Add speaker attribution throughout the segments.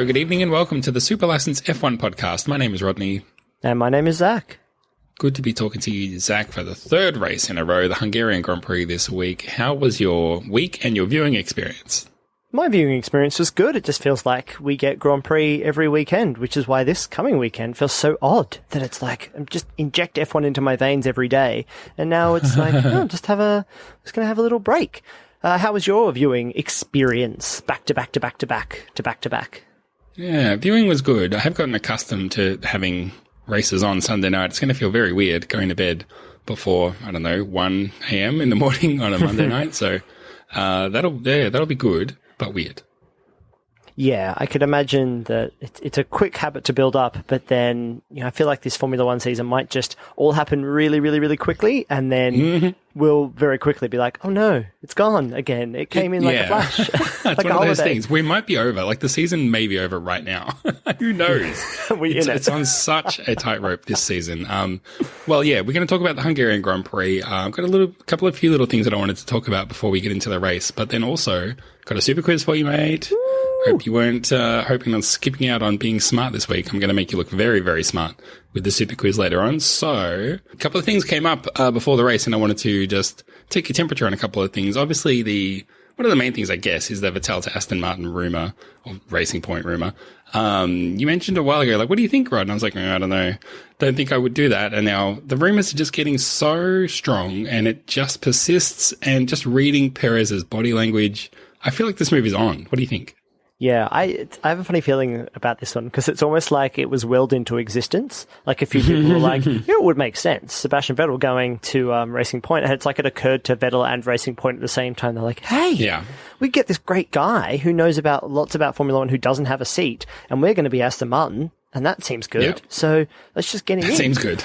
Speaker 1: Hello, good evening, and welcome to the Super License F1 podcast. My name is Rodney.
Speaker 2: And my name is Zach.
Speaker 1: Good to be talking to you, Zach, for the third race in a row, the Hungarian Grand Prix this week. How was your week and your viewing experience?
Speaker 2: My viewing experience was good. It just feels like we get Grand Prix every weekend, which is why this coming weekend feels so odd that it's like, just inject F1 into my veins every day. And now it's like, oh, just going to have a little break. How was your viewing experience? Back to back to back to back to back to back.
Speaker 1: Yeah, viewing was good. I have gotten accustomed to having races on Sunday night. It's going to feel very weird going to bed before, 1 a.m. in the morning on a Monday night. So that'll be good, but weird.
Speaker 2: Yeah, I could imagine that it's a quick habit to build up, but then I feel like this Formula One season might just all happen really, really, really quickly, and then we'll very quickly be like, oh no, it's gone again. It came in like a flash.
Speaker 1: That's
Speaker 2: like
Speaker 1: one of those things. We might be over. Like the season may be over right now. Who knows? It's on such a tightrope this season. Well, yeah, we're going to talk about the Hungarian Grand Prix. I've got a few little things that I wanted to talk about before we get into the race, but then also got a super quiz for you, mate. Hope you weren't hoping on skipping out on being smart this week. I'm going to make you look very, very smart with the super quiz later on. So a couple of things came up before the race, and I wanted to just take your temperature on a couple of things. Obviously, one of the main things, I guess, is the Vettel to Aston Martin rumor, or Racing Point rumor. You mentioned a while ago, like, what do you think, Rod? And I was like, I don't know. Don't think I would do that. And now the rumors are just getting so strong, and it just persists. And just reading Perez's body language, I feel like this move is on. What do you think?
Speaker 2: Yeah, I have a funny feeling about this one because it's almost like it was willed into existence. Like a few people were like, it would make sense. Sebastian Vettel going to Racing Point, and it's like it occurred to Vettel and Racing Point at the same time. They're like, hey, we get this great guy who knows lots about Formula One who doesn't have a seat, and we're going to be Aston Martin, and that seems good. Yep. So let's just get him in.
Speaker 1: That seems good.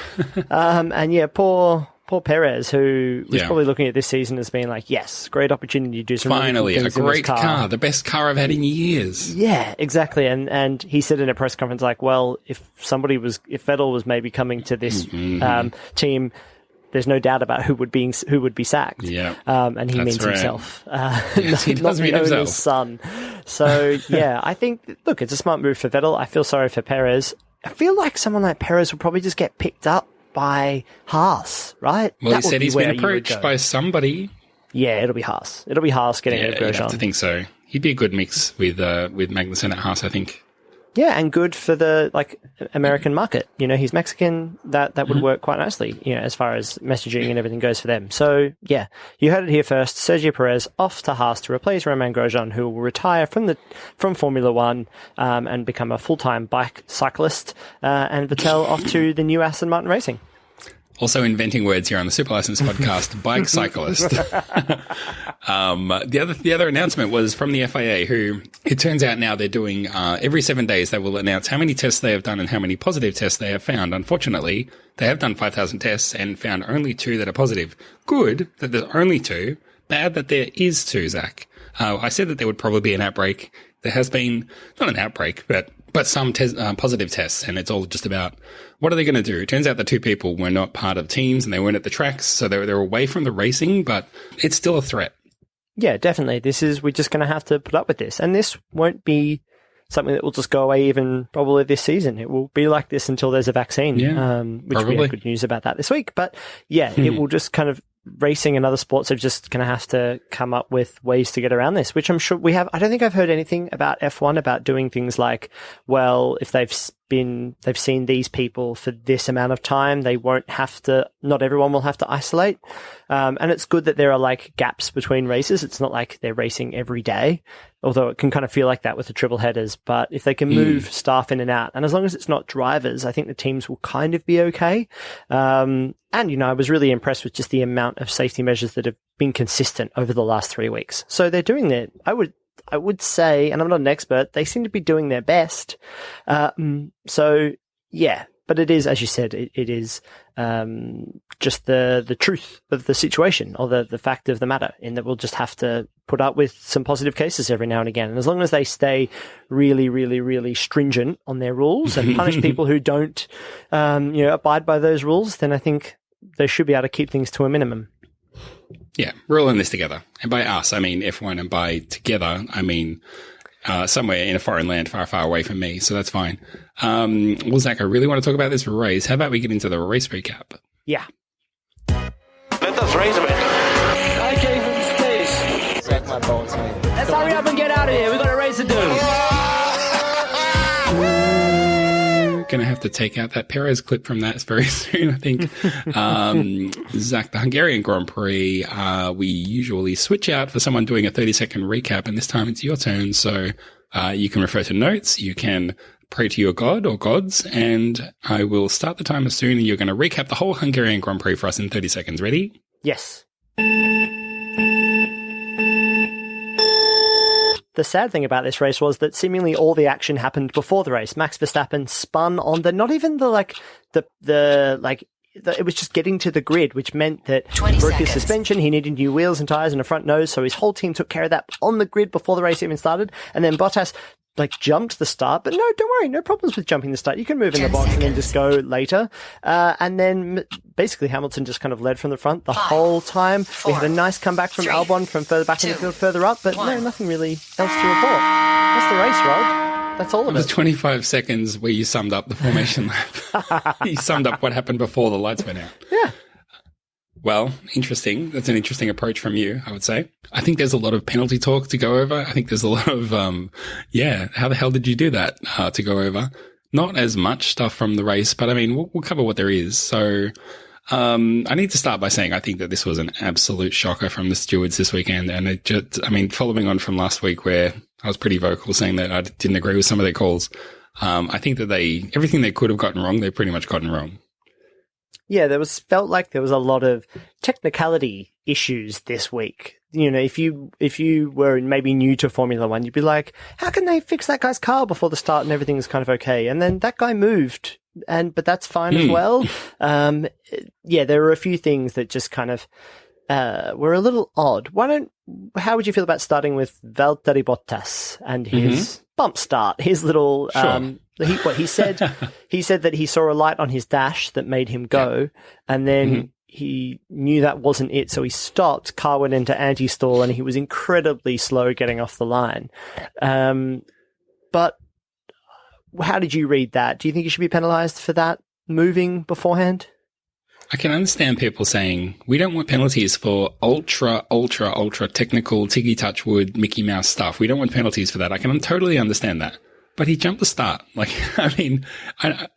Speaker 2: And yeah, poor Perez, who was probably looking at this season as being like, yes, great opportunity to do some
Speaker 1: finally
Speaker 2: really cool
Speaker 1: a
Speaker 2: things
Speaker 1: great
Speaker 2: in this
Speaker 1: car, the best car I've had in years.
Speaker 2: Yeah, exactly. And he said in a press conference, like, well, if Vettel was maybe coming to this team, there's no doubt about who would be sacked.
Speaker 1: Yeah,
Speaker 2: and he means himself.
Speaker 1: Yes, he does mean
Speaker 2: the
Speaker 1: himself.
Speaker 2: owner's son. So yeah, I think, look, it's a smart move for Vettel. I feel sorry for Perez. I feel like someone like Perez will probably just get picked up by Haas, right?
Speaker 1: Well, he said he's been approached by somebody.
Speaker 2: Yeah, it'll be Haas. It'll be Haas getting a Grosjean.
Speaker 1: I have to think so. He'd be a good mix with Magnussen at Haas, I think.
Speaker 2: Yeah, and good for the American market. He's Mexican. That would work quite nicely, as far as messaging and everything goes for them. So yeah, you heard it here first. Sergio Perez off to Haas to replace Romain Grosjean, who will retire from Formula One and become a full-time bike cyclist. And Vettel off to the new Aston Martin Racing.
Speaker 1: Also inventing words here on the Super License podcast, bike cyclist. The other announcement was from the FIA, who it turns out now they're doing, every 7 days they will announce how many tests they have done and how many positive tests they have found. Unfortunately, they have done 5,000 tests and found only 2 that are positive. Good that there's only 2. Bad that there is 2, Zach. I said that there would probably be an outbreak. There has been, not an outbreak, but some positive tests, and it's all just about what are they going to do? It turns out the 2 people were not part of teams and they weren't at the tracks, so they're away from the racing, but it's still a threat. Yeah,
Speaker 2: definitely. We're just going to have to put up with this, and this won't be something that will just go away even probably this season. It will be like this until there's a vaccine, which
Speaker 1: probably.
Speaker 2: We have good news about that this week. But yeah, it will just kind of, racing and other sports are just going to have to come up with ways to get around this, which I'm sure we have. I don't think I've heard anything about F1 about doing things like, well, if they've seen these people for this amount of time, not everyone will have to isolate. And it's good that there are gaps between races. It's not like they're racing every day, although it can kind of feel like that with the triple headers. But if they can move staff in and out, and as long as it's not drivers, I think the teams will kind of be okay. And, I was really impressed with just the amount of safety measures that have been consistent over the last 3 weeks. So they're doing that. I would say, and I'm not an expert, they seem to be doing their best. So yeah, but it is, as you said, it is just the truth of the situation, or the fact of the matter, in that we'll just have to put up with some positive cases every now and again. And as long as they stay really, really, really stringent on their rules and punish people who don't, abide by those rules, then I think they should be able to keep things to a minimum.
Speaker 1: Yeah, we're all in this together. And by us, I mean F1, and by together, I mean somewhere in a foreign land far, far away from me. So that's fine. Well, Zach, I really want to talk about this race. How about we get into the race recap?
Speaker 2: Yeah.
Speaker 3: Let us race a bit.
Speaker 4: Okay, please.
Speaker 2: Zach, my balls, mate.
Speaker 4: Let's hurry up and get out of here. We've got a race to do.
Speaker 1: Going to have to take out that Perez clip from that very soon, I think. Zach, the Hungarian Grand Prix, we usually switch out for someone doing a 30-second recap, and this time it's your turn. So you can refer to notes, you can pray to your god or gods, and I will start the timer soon, and you're going to recap the whole Hungarian Grand Prix for us in 30 seconds. Ready?
Speaker 2: Yes. The sad thing about this race was that seemingly all the action happened before the race. Max Verstappen spun on the, not even the, it was just getting to the grid, which meant that he broke his suspension, he needed new wheels and tyres and a front nose, so his whole team took care of that on the grid before the race even started. And then Bottas jumped the start, but no, don't worry, no problems with jumping the start. You can move in the box and then just go later. And then basically Hamilton just kind of led from the front the whole time. We had a nice comeback from Albon from further back in the field, further up, but no, nothing really else to report. That's the race, Rod. That's all of it.
Speaker 1: It was 25 seconds where you summed up the formation lap. You summed up what happened before the lights went out.
Speaker 2: Yeah.
Speaker 1: Well, interesting. That's an interesting approach from you, I would say. I think there's a lot of penalty talk to go over. I think there's a lot of, how the hell did you do that to go over? Not as much stuff from the race, but I mean, we'll cover what there is. So, I need to start by saying I think that this was an absolute shocker from the stewards this weekend. And it just, following on from last week where I was pretty vocal saying that I didn't agree with some of their calls, I think that everything they could have gotten wrong, they've pretty much gotten wrong.
Speaker 2: Yeah, felt like there was a lot of technicality issues this week. You know, if you were maybe new to Formula One, you'd be like, how can they fix that guy's car before the start and everything's kind of okay? And then that guy moved, but that's fine as well. There were a few things that just kind of were a little odd. How would you feel about starting with Valtteri Bottas and his bump start, his little
Speaker 1: Sure.
Speaker 2: He said that he saw a light on his dash that made him go, and then he knew that wasn't it, so he stopped. Car went into anti-stall, and he was incredibly slow getting off the line. But how did you read that? Do you think he should be penalised for that moving beforehand?
Speaker 1: I can understand people saying we don't want penalties for ultra technical Tiggy Touchwood Mickey Mouse stuff. We don't want penalties for that. I can totally understand that. But he jumped the start. I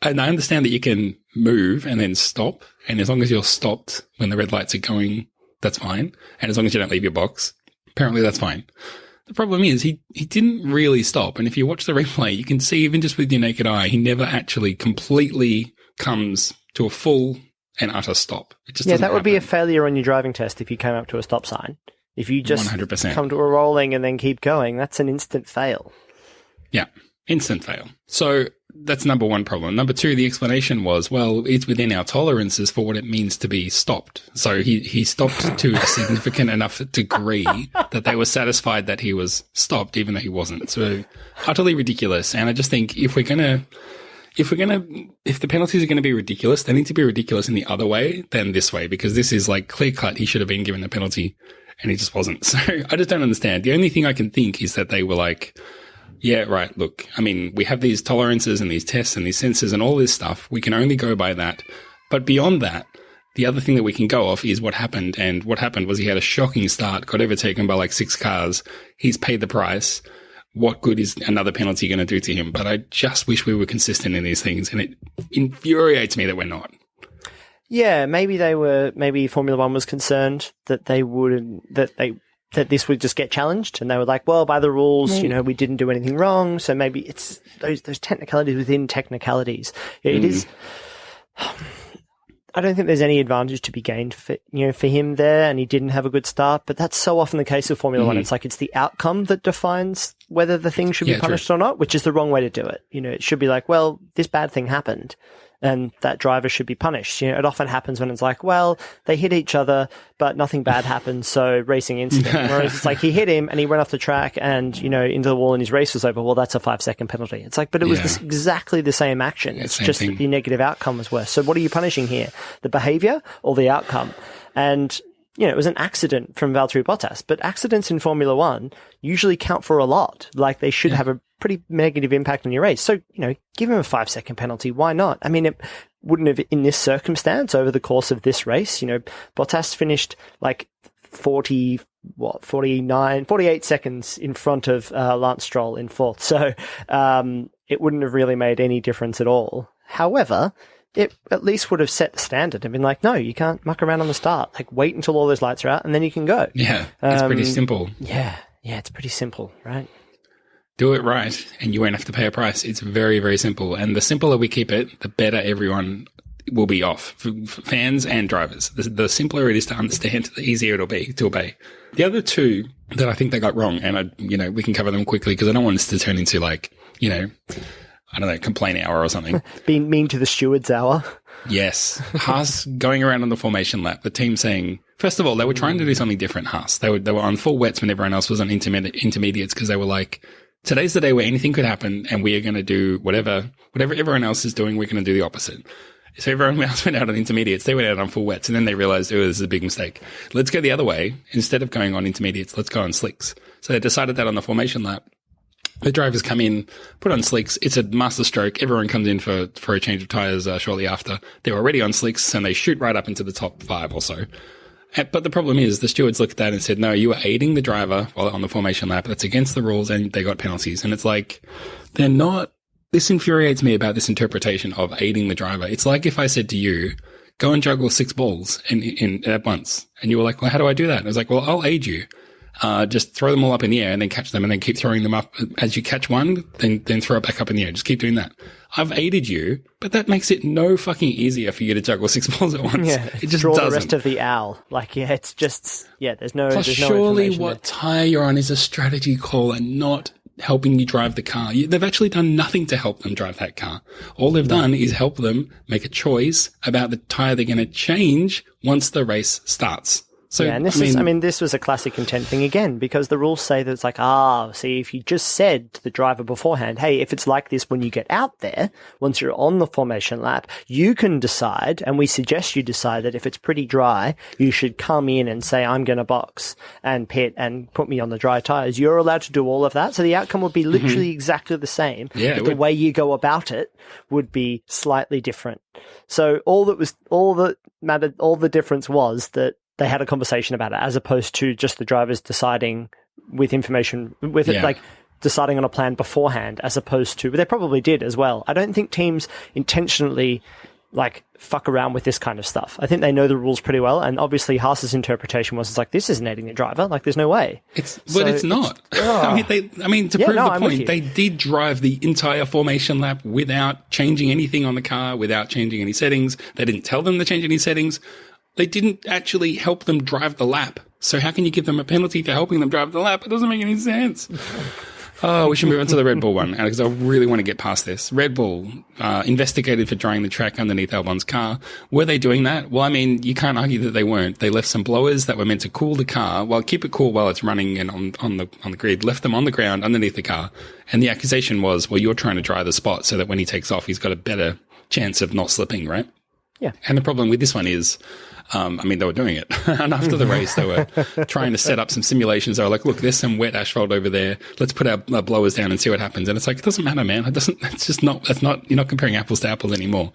Speaker 1: understand that you can move and then stop. And as long as you're stopped when the red lights are going, that's fine. And as long as you don't leave your box, apparently that's fine. The problem is he didn't really stop. And if you watch the replay, you can see even just with your naked eye, he never actually completely comes to a full and utter stop. It just
Speaker 2: that would be a failure on your driving test if you came up to a stop sign. If you just
Speaker 1: 100%.
Speaker 2: come to a rolling and then keep going, that's an instant fail.
Speaker 1: Yeah. Instant fail. So that's number one problem. Number two, the explanation was, well, it's within our tolerances for what it means to be stopped. So he stopped to a significant enough degree that they were satisfied that he was stopped, even though he wasn't. So utterly ridiculous. And I just think if the penalties are going to be ridiculous, they need to be ridiculous in the other way than this way, because this is like clear cut. He should have been given the penalty and he just wasn't. So I just don't understand. The only thing I can think is that they were like, yeah, right. Look, we have these tolerances and these tests and these sensors and all this stuff. We can only go by that. But beyond that, the other thing that we can go off is what happened. And what happened was he had a shocking start, got overtaken by like 6 cars. He's paid the price. What good is another penalty going to do to him? But I just wish we were consistent in these things. And it infuriates me that we're not.
Speaker 2: Yeah, maybe Formula One was concerned that that this would just get challenged, and they were like, well, by the rules, we didn't do anything wrong, so maybe it's those technicalities within technicalities. It is. I don't think there's any advantage to be gained for him there, and he didn't have a good start, but that's so often the case with Formula One. It's like it's the outcome that defines whether the thing should be punished or not, which is the wrong way to do it. It should be like, well, this bad thing happened, and that driver should be punished. It often happens when it's like, well, they hit each other, but nothing bad happened, so racing incident. Whereas it's like he hit him and he went off the track and, into the wall and his race was over. Well, that's a 5-second penalty. It's like, but it was exactly the same action. It's just that the negative outcome was worse. So what are you punishing here? The behavior or the outcome? And it was an accident from Valtteri Bottas, but accidents in Formula One usually count for a lot. Like, they should have a pretty negative impact on your race. So, give him a 5-second penalty. Why not? I mean, it wouldn't have, in this circumstance, over the course of this race, Bottas finished like 48 seconds in front of Lance Stroll in fourth. So it wouldn't have really made any difference at all. However, it at least would have set the standard and been like, no, you can't muck around on the start. Like, wait until all those lights are out and then you can go.
Speaker 1: Yeah, it's pretty simple.
Speaker 2: Yeah, it's pretty simple, right?
Speaker 1: Do it right and you won't have to pay a price. It's very, very simple. And the simpler we keep it, the better everyone will be off, for fans and drivers. The simpler it is to understand, the easier it'll be to obey. The other two that I think they got wrong, and we can cover them quickly because I don't want this to turn into I don't know, complaint hour or something.
Speaker 2: Being mean to the stewards hour.
Speaker 1: Yes. Haas going around on the formation lap, the team saying, first of all, they were trying to do something different, Haas. They were on full wets when everyone else was on intermediates because they were like, today's the day where anything could happen and we are going to do whatever everyone else is doing, we're going to do the opposite. So everyone else went out on intermediates. They went out on full wets and then they realized, this is a big mistake. Let's go the other way. Instead of going on intermediates, let's go on slicks. So they decided that on the formation lap. The drivers come in, put on slicks. It's a master stroke. Everyone comes in for a change of tyres shortly after. They're already on slicks and they shoot right up into the top 5 or so. But the problem is the stewards looked at that and said, no, you are aiding the driver while on the formation lap. That's against the rules and they got penalties. And it's like, they're not, this infuriates me about this interpretation of aiding the driver. It's like if I said to you, go and juggle 6 balls in at once. And you were like, well, how do I do that? And I was like, well, I'll aid you. Just throw them all up in the air and then catch them and then keep throwing them up. As you catch one, then throw it back up in the air. Just keep doing that. I've aided you, but that makes it no fucking easier for you to juggle 6 balls at once.
Speaker 2: Yeah,
Speaker 1: it just
Speaker 2: draw
Speaker 1: doesn't.
Speaker 2: The rest of the owl. Like, it's just, there's no.
Speaker 1: Plus,
Speaker 2: there's no
Speaker 1: surely what tyre you're on is a strategy call and not helping you drive the car. They've actually done nothing to help them drive that car. All they've done is help them make a choice about the tyre they're going to change once the race starts. So,
Speaker 2: and this was a classic intent thing again, because the rules say that it's like, see, if you just said to the driver beforehand, hey, if it's like this when you get out there, once you're on the formation lap, you can decide, and we suggest you decide that if it's pretty dry, you should come in and say, I'm going to box and pit and put me on the dry tires. You're allowed to do all of that. So the outcome would be literally exactly the same. Yeah, but the way you go about it would be slightly different. So all the difference was that they had a conversation about it, as opposed to just the drivers deciding with information, it, like deciding on a plan beforehand, as opposed to, but they probably did as well. I don't think teams intentionally fuck around with this kind of stuff. I think they know the rules pretty well, and obviously Haas's interpretation was, it's like, this isn't aiding the driver. Like, there's no way.
Speaker 1: It's not. To prove the point, they did drive the entire formation lap without changing anything on the car, without changing any settings. They didn't tell them to change any settings. They didn't actually help them drive the lap. So how can you give them a penalty for helping them drive the lap? It doesn't make any sense. We should move on to the Red Bull one, because I really want to get past this. Red Bull investigated for drying the track underneath Albon's car. Were they doing that? Well, I mean, you can't argue that they weren't. They left some blowers that were meant to cool the car, keep it cool while it's running and on the grid, left them on the ground underneath the car. And the accusation was, well, you're trying to dry the spot so that when he takes off, he's got a better chance of not slipping, right?
Speaker 2: Yeah.
Speaker 1: And the problem with this one is, they were doing it. And after the race, they were trying to set up some simulations. They were like, look, there's some wet asphalt over there. Let's put our blowers down and see what happens. And it's like, it doesn't matter, man. You're not comparing apples to apples anymore.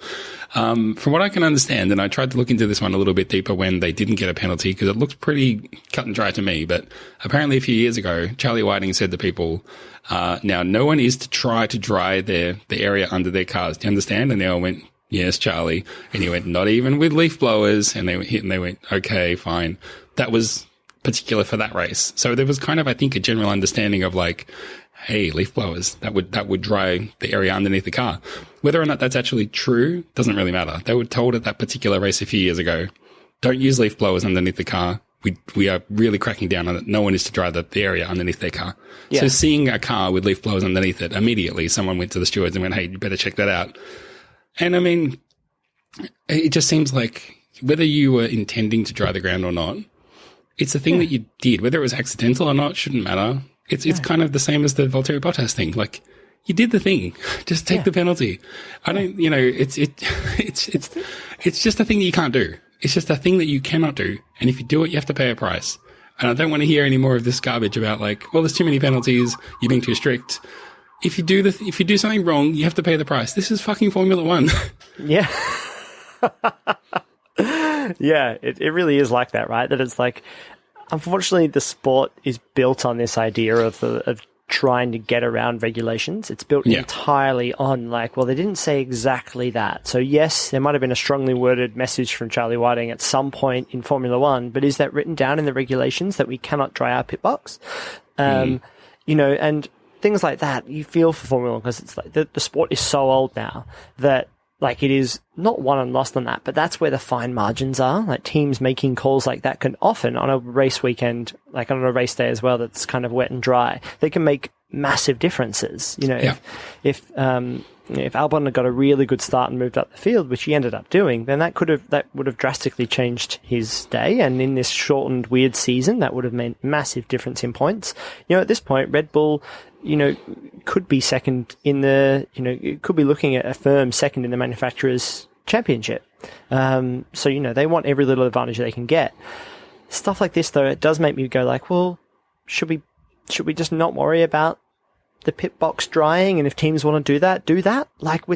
Speaker 1: From what I can understand, and I tried to look into this one a little bit deeper when they didn't get a penalty, because it looks pretty cut and dry to me. But apparently a few years ago, Charlie Whiting said to people, now no one is to try to dry the area under their cars. Do you understand? And they all went, yes, Charlie. And he went, not even with leaf blowers. And they went, okay, fine. That was particular for that race. So there was kind of, I think, a general understanding of hey, leaf blowers, that would dry the area underneath the car. Whether or not that's actually true doesn't really matter. They were told at that particular race a few years ago, don't use leaf blowers underneath the car. We are really cracking down on it. No one is to dry the area underneath their car. Yeah. So seeing a car with leaf blowers underneath it, immediately someone went to the stewards and went, hey, you better check that out. And I mean, it just seems like whether you were intending to dry the ground or not, it's a thing that you did. Whether it was accidental or not shouldn't matter. It's kind of the same as the Valtteri Bottas thing. You did the thing. Just take the penalty. I don't, it's just a thing that you can't do. It's just a thing that you cannot do. And if you do it, you have to pay a price. And I don't want to hear any more of this garbage about like, well, there's too many penalties. You're being too strict. If you do something wrong, you have to pay the price. This is fucking Formula One.
Speaker 2: Yeah. Yeah, it really is like that, right? That it's like, unfortunately, the sport is built on this idea of trying to get around regulations. It's built entirely on like, well, they didn't say exactly that. So yes, there might have been a strongly worded message from Charlie Whiting at some point in Formula One, but is that written down in the regulations that we cannot dry our pit box? You know, and things like that, you feel for Formula One because it's like the sport is so old now that like it is not won and lost on that, but that's where the fine margins are. Like teams making calls like that can often on a race weekend, like on a race day as well, that's kind of wet and dry, they can make massive differences. You know, if Albon had got a really good start and moved up the field, which he ended up doing, then that would have drastically changed his day. And in this shortened, weird season, that would have meant massive difference in points. You know, at this point, Red Bull, you know, could be second in the, you know, could be looking at a firm second in the manufacturer's championship. So, you know, they want every little advantage they can get. Stuff like this, though, it does make me go like, well, should we just not worry about the pit box drying? And if teams want to do that. Like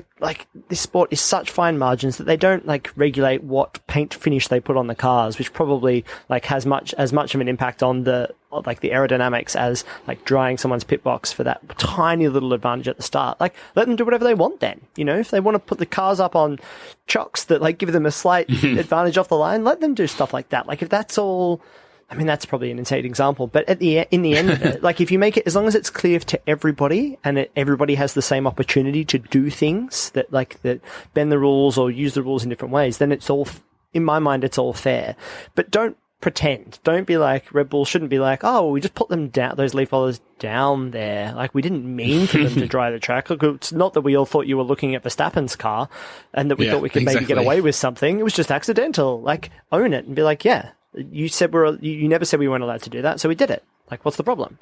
Speaker 2: this sport is such fine margins that they don't like regulate what paint finish they put on the cars, which probably like has as much of an impact on the aerodynamics as like drying someone's pit box for that tiny little advantage at the start. Like let them do whatever they want then. You know, if they want to put the cars up on chocks that like give them a slight advantage off the line, let them do stuff like that. Like if that's all, I mean, that's probably an insane example, but in the end of it, like if you make it, as long as it's clear to everybody and everybody has the same opportunity to do things that bend the rules or use the rules in different ways, then it's all, in my mind, it's all fair. But don't pretend. Don't be like, Red Bull shouldn't be like, oh, well, we just put them down, those leaf blowers down there. Like we didn't mean for them to dry the track. Look, it's not that we all thought you were looking at Verstappen's car and that we thought we could maybe get away with something. It was just accidental. Like own it and be like, yeah. You said you never said we weren't allowed to do that, so we did it. Like, what's the problem?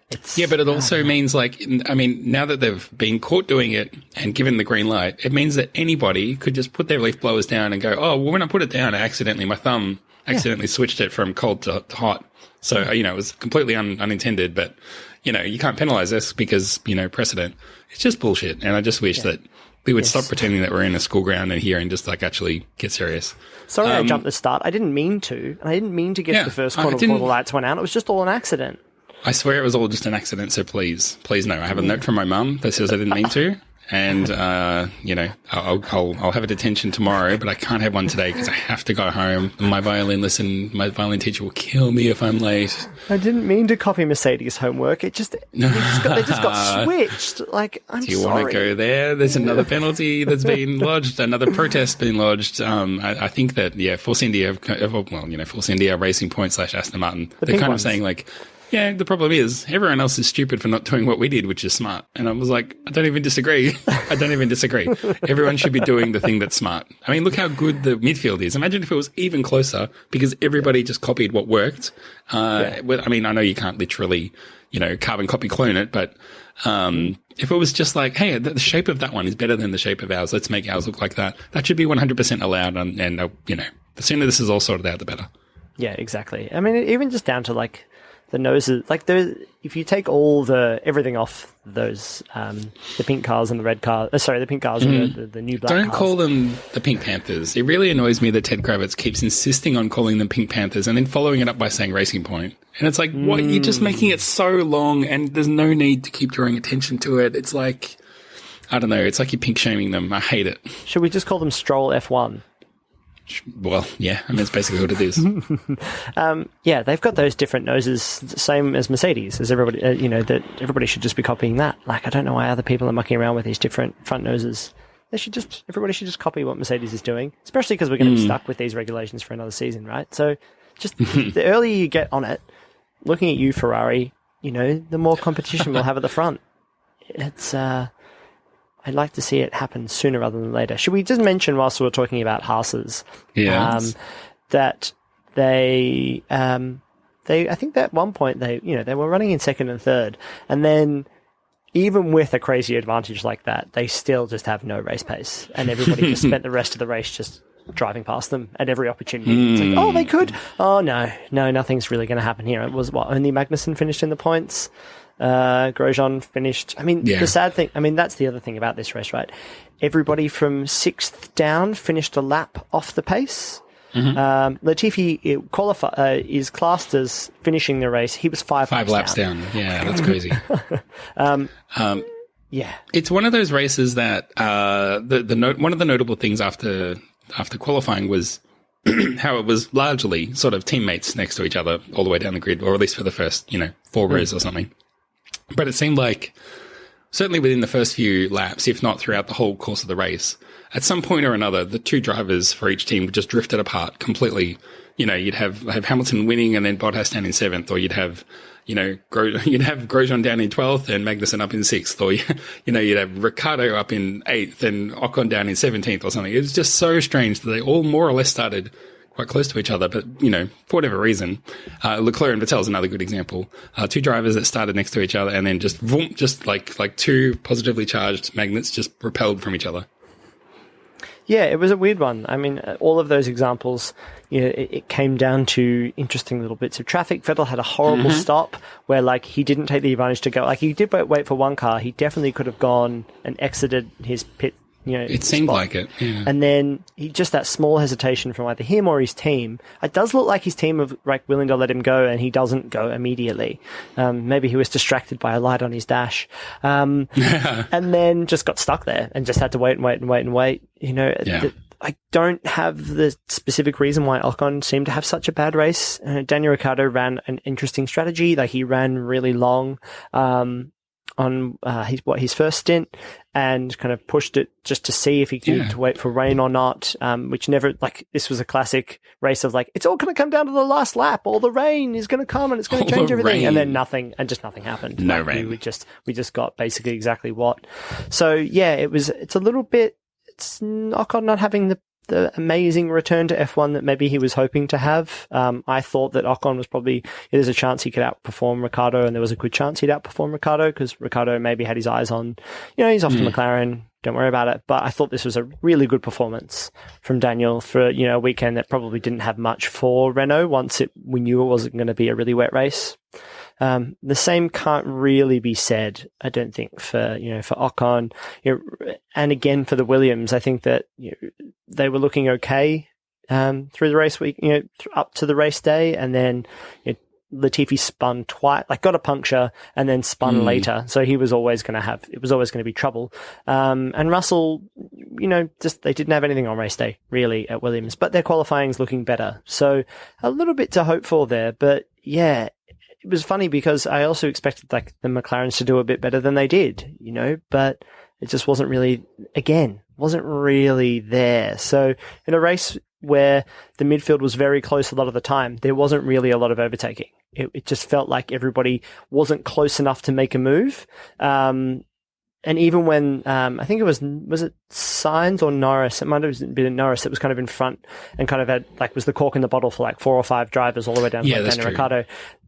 Speaker 1: But it also means like, I mean, now that they've been caught doing it and given the green light, it means that anybody could just put their leaf blowers down and go, oh, well, when I put it down, my thumb accidentally switched it from cold to hot. So, you know, it was completely unintended, but, you know, you can't penalize this because, you know, precedent. It's just bullshit. And I just wish that we would stop pretending that we're in a school ground and here and just like actually get serious.
Speaker 2: Sorry, I jumped the start. I didn't mean to. And I didn't mean to get to the first corner before the lights went out. It was just all an accident.
Speaker 1: I swear it was all just an accident. So please no. I have a note from my mum that says I didn't mean to. And, you know, I'll have a detention tomorrow, but I can't have one today because I have to go home. My violin teacher will kill me if I'm late.
Speaker 2: I didn't mean to copy Mercedes' homework. They just got switched. Like, I'm sorry.
Speaker 1: Do you want to go there? There's another penalty that's been lodged, another protest been lodged. I think that, Force India, Force India Racing Point / Aston Martin, they're kind of saying like, yeah, the problem is everyone else is stupid for not doing what we did, which is smart. And I was like, I don't even disagree. Everyone should be doing the thing that's smart. I mean, look how good the midfield is. Imagine if it was even closer because everybody just copied what worked. I mean, I know you can't literally, you know, carbon copy clone it, but if it was just like, hey, the shape of that one is better than the shape of ours, let's make ours look like that. That should be 100% allowed. And you know, the sooner this is all sorted out, the better.
Speaker 2: Yeah, exactly. I mean, even just down to like, the noses, like if you take everything off those, the pink cars and the red cars, the pink cars and the new black cars.
Speaker 1: Don't call them the Pink Panthers. It really annoys me that Ted Kravitz keeps insisting on calling them Pink Panthers and then following it up by saying Racing Point. And it's like, what? You're just making it so long and there's no need to keep drawing attention to it. It's like, I don't know. It's like you're pink shaming them. I hate it.
Speaker 2: Should we just call them Stroll F1?
Speaker 1: Well, yeah, I mean, it's basically what it is.
Speaker 2: They've got those different noses, same as Mercedes, as everybody, that everybody should just be copying that. Like, I don't know why other people are mucking around with these different front noses. Everybody should just copy what Mercedes is doing, especially because we're going to be stuck with these regulations for another season, right? So just the earlier you get on it, looking at you, Ferrari, the more competition we'll have at the front. It's, I'd like to see it happen sooner rather than later. Should we just mention, whilst we're talking about Haas's, that they, I think that at one point they were running in second and third, and then even with a crazy advantage like that, they still just have no race pace, and everybody just spent the rest of the race just driving past them at every opportunity. It's like, oh, they could. Oh, no, nothing's really going to happen here. It was only Magnussen finished in the points. Grosjean finished. I mean, the sad thing, that's the other thing about this race, right? Everybody from 6th down finished a lap off the pace. Latifi is classed as finishing the race. He was five laps down.
Speaker 1: Yeah, that's crazy.
Speaker 2: Yeah,
Speaker 1: it's one of those races that one of the notable things after qualifying was how it was largely sort of teammates next to each other all the way down the grid, or at least for the first 4 rows or something. But it seemed like certainly within the first few laps, if not throughout the whole course of the race, at some point or another, the 2 drivers for each team just drifted apart completely. You'd have Hamilton winning and then Bottas down in 7th, or you'd have Grosjean down in 12th and Magnussen up in 6th, or you'd have Ricciardo up in 8th and Ocon down in 17th or something. It was just so strange that they all more or less started quite close to each other, but for whatever reason, Leclerc and Vettel is another good example. 2 drivers that started next to each other and then just like 2 positively charged magnets just repelled from each other.
Speaker 2: Yeah, it was a weird one. I mean, all of those examples, it came down to interesting little bits of traffic. Vettel had a horrible stop where, he didn't take the advantage to go. He did wait for one car. He definitely could have gone and exited his pit.
Speaker 1: It seemed
Speaker 2: spot.
Speaker 1: like it. Yeah.
Speaker 2: And then just that small hesitation from either him or his team. It does look like his team are willing to let him go, and he doesn't go immediately. Maybe he was distracted by a light on his dash. And then just got stuck there and just had to wait. I don't have the specific reason why Ocon seemed to have such a bad race. Daniel Ricciardo ran an interesting strategy. He ran really long, on his first stint, and kind of pushed it just to see if he could to wait for rain or not, which never, this was a classic race of it's all going to come down to the last lap, all the rain is going to come and it's going to change everything,
Speaker 1: rain.
Speaker 2: And then nothing happened.
Speaker 1: No rain.
Speaker 2: We just got basically exactly what. So yeah, it's a little bit, it's Ocon not having the amazing return to F1 that maybe he was hoping to have. I thought that Ocon was there's a chance he could outperform Ricciardo, and there was a good chance he'd outperform Ricciardo because Ricciardo maybe had his eyes on, he's off to McLaren, don't worry about it. But I thought this was a really good performance from Daniel for, a weekend that probably didn't have much for Renault once we knew it wasn't going to be a really wet race. The same can't really be said, I don't think, for Ocon, and again for the Williams. I think that they were looking okay through the race week, up to the race day, and then Latifi spun twice, got a puncture and then spun later, so it was always going to be trouble. And Russell, they didn't have anything on race day really at Williams, but their qualifying's looking better, so a little bit to hope for there. But yeah, it was funny because I also expected the McLarens to do a bit better than they did, but it just wasn't really there. So in a race where the midfield was very close a lot of the time, there wasn't really a lot of overtaking. It just felt like everybody wasn't close enough to make a move. And even when, I think it was it Sainz or Norris? It might have been Norris that was kind of in front and kind of had, was the cork in the bottle for 4 or 5 drivers all the way down to Daniel Ricciardo.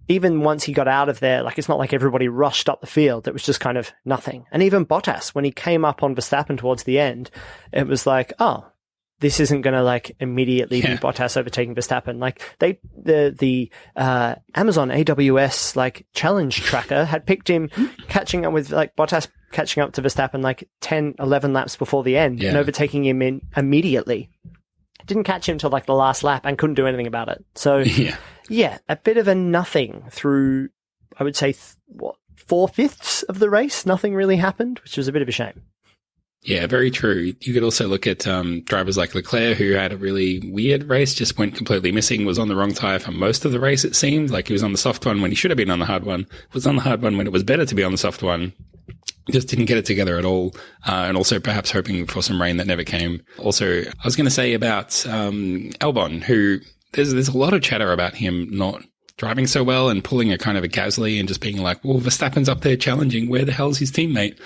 Speaker 2: Even once he got out of there, it's not like everybody rushed up the field. It was just kind of nothing. And even Bottas, when he came up on Verstappen towards the end, it was this isn't going to immediately be Bottas overtaking Verstappen. The Amazon AWS challenge tracker had picked him catching up with Bottas catching up to Verstappen 10, 11 laps before the end and overtaking him immediately. Didn't catch him until the last lap and couldn't do anything about it. So yeah, a bit of a nothing through, I would say, 4/5 of the race. Nothing really happened, which was a bit of a shame.
Speaker 1: Yeah, very true. You could also look at drivers like Leclerc, who had a really weird race, just went completely missing, was on the wrong tyre for most of the race, it seemed. He was on the soft one when he should have been on the hard one, was on the hard one when it was better to be on the soft one. Just didn't get it together at all. And also perhaps hoping for some rain that never came. Also, I was going to say about Albon, who there's a lot of chatter about him not driving so well and pulling a kind of a Gasly and just being Verstappen's up there challenging. Where the hell's his teammate?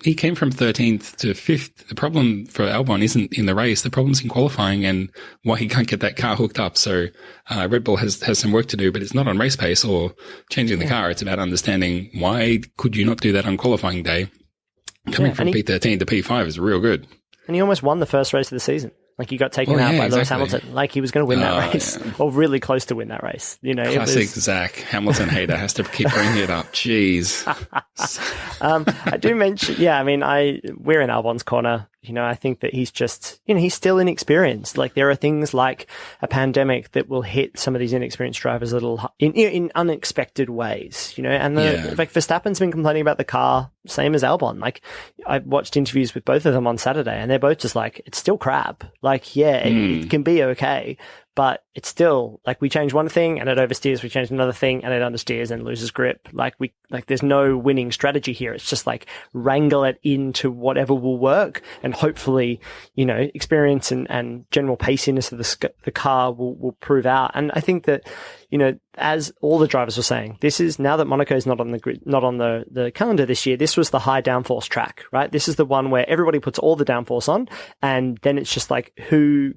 Speaker 1: He came from 13th to 5th. The problem for Albon isn't in the race. The problem's in qualifying and why he can't get that car hooked up. So, Red Bull has some work to do, but it's not on race pace or changing the car. It's about understanding why could you not do that on qualifying day? Coming from P13 to P5 is real good.
Speaker 2: And he almost won the first race of the season. Like he got taken out by Lewis Hamilton. Like he was going to win that race, or really close to win that race. You know,
Speaker 1: classic Zach Hamilton hater has to keep bringing it up. Jeez.
Speaker 2: I do mention, we're in Albon's corner. You know, I think that he's just, he's still inexperienced. Like there are things like a pandemic that will hit some of these inexperienced drivers a little in unexpected ways, and like Verstappen's been complaining about the car, same as Albon. Like I watched interviews with both of them on Saturday and they're both just like, it's still crap. Like, it can be okay, but it's still like we change one thing and it oversteers. We change another thing and it understeers and loses grip. Like there's no winning strategy here. It's just like wrangle it into whatever will work. And hopefully, experience and general paciness of the car will prove out. And I think that, as all the drivers were saying, this is now that Monaco is not on the grid, not on the calendar this year. This was the high downforce track, right? This is the one where everybody puts all the downforce on, and then it's just like whose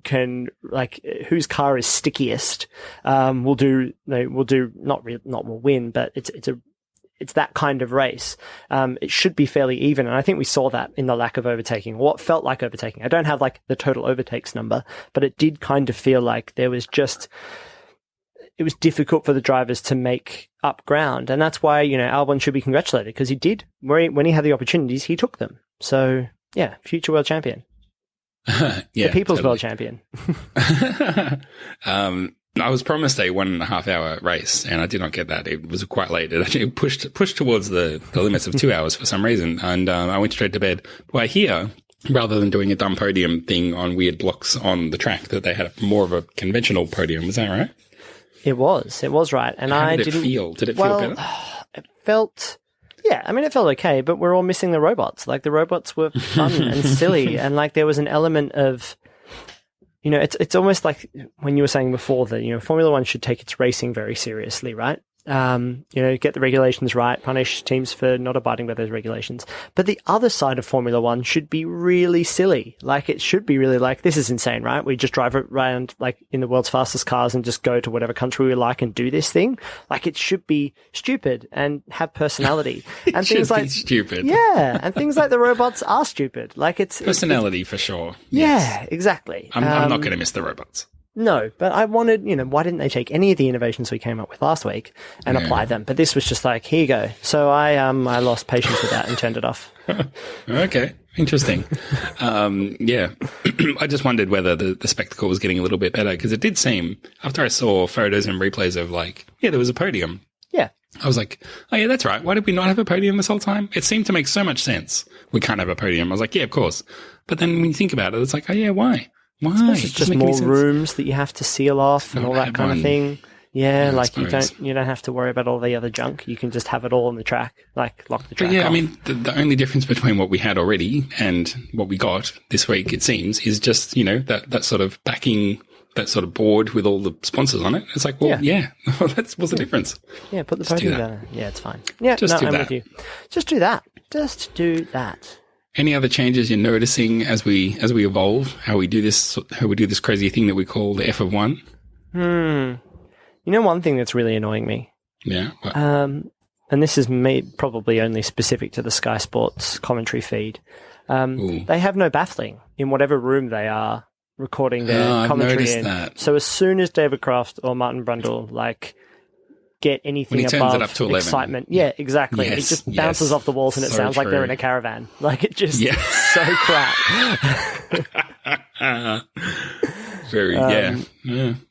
Speaker 2: car is stickiest will win, but it's that kind of race. It should be fairly even. And I think we saw that in the lack of overtaking, what felt like overtaking. I don't have like the total overtakes number, but it did kind of feel like it was difficult for the drivers to make up ground. And that's why, Albon should be congratulated because he did, when he had the opportunities, he took them. So yeah, future world champion. The people's world champion.
Speaker 1: I was promised a 1.5 hour race, and I did not get that. It was quite late. It actually pushed towards the limits of 2 hours for some reason, and I went straight to bed. Well, I hear, rather than doing a dumb podium thing on weird blocks on the track, that they had more of a conventional podium. Was that right?
Speaker 2: It was right. And
Speaker 1: How did it feel? Did it feel better?
Speaker 2: It felt... Yeah, it felt okay, but we're all missing the robots. Like, the robots were fun and silly, and, like, there was an element of, it's almost like when you were saying before that, Formula One should take its racing very seriously, right? Get the regulations right, punish teams for not abiding by those regulations. But the other side of Formula One should be really silly. Like, it should be really like, this is insane, right? We just drive around like in the world's fastest cars and just go to whatever country we like and do this thing. Like, it should be stupid and have personality. And things like
Speaker 1: stupid.
Speaker 2: Yeah. And things like the robots are stupid. Like, it's
Speaker 1: personality for sure.
Speaker 2: Yeah,
Speaker 1: yes.
Speaker 2: Exactly.
Speaker 1: I'm not going to miss the robots.
Speaker 2: No, but I wanted, why didn't they take any of the innovations we came up with last week and apply them? But this was just like, here you go. So I lost patience with that and turned it off.
Speaker 1: Okay. Interesting. I just wondered whether the spectacle was getting a little bit better, because it did seem, after I saw photos and replays of there was a podium.
Speaker 2: Yeah.
Speaker 1: I was like, oh yeah, that's right. Why did we not have a podium this whole time? It seemed to make so much sense. We can't have a podium. I was like, yeah, of course. But then when you think about it, it's like, oh yeah, why? Why?
Speaker 2: It's just more rooms that you have to seal off and all that kind of thing. Yeah, like you don't have to worry about all the other junk. You can just have it all on the track, like lock the track off.
Speaker 1: The only difference between what we had already and what we got this week, it seems, is just, that sort of backing, that sort of board with all the sponsors on it. It's like, what's the difference?
Speaker 2: Yeah, put the podium down. Yeah, it's fine. Yeah, I'm with you. Just do that. Just do that.
Speaker 1: Any other changes you're noticing as we evolve? How we do this crazy thing that we call the F1?
Speaker 2: One thing that's really annoying me.
Speaker 1: Yeah. What?
Speaker 2: And this is probably only specific to the Sky Sports commentary feed. They have no baffling in whatever room they are recording their commentary in.
Speaker 1: That.
Speaker 2: So as soon as David Croft or Martin Brundle get anything above
Speaker 1: it up to
Speaker 2: excitement. Yeah, exactly.
Speaker 1: Yes,
Speaker 2: it just bounces off the walls and it sounds like they're in a caravan. Like, it just so crap.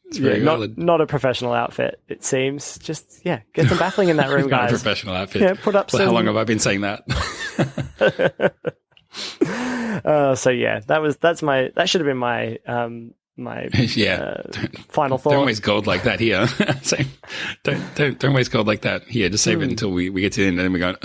Speaker 1: It's very valid.
Speaker 2: Not a professional outfit, it seems. Just, get some baffling in that room, guys.
Speaker 1: Not a professional outfit.
Speaker 2: Yeah, put up
Speaker 1: how long have I been saying that?
Speaker 2: That should have been my final thought.
Speaker 1: Don't waste gold like that here. don't waste gold like that here. Just save it until we get to the end, and then we go.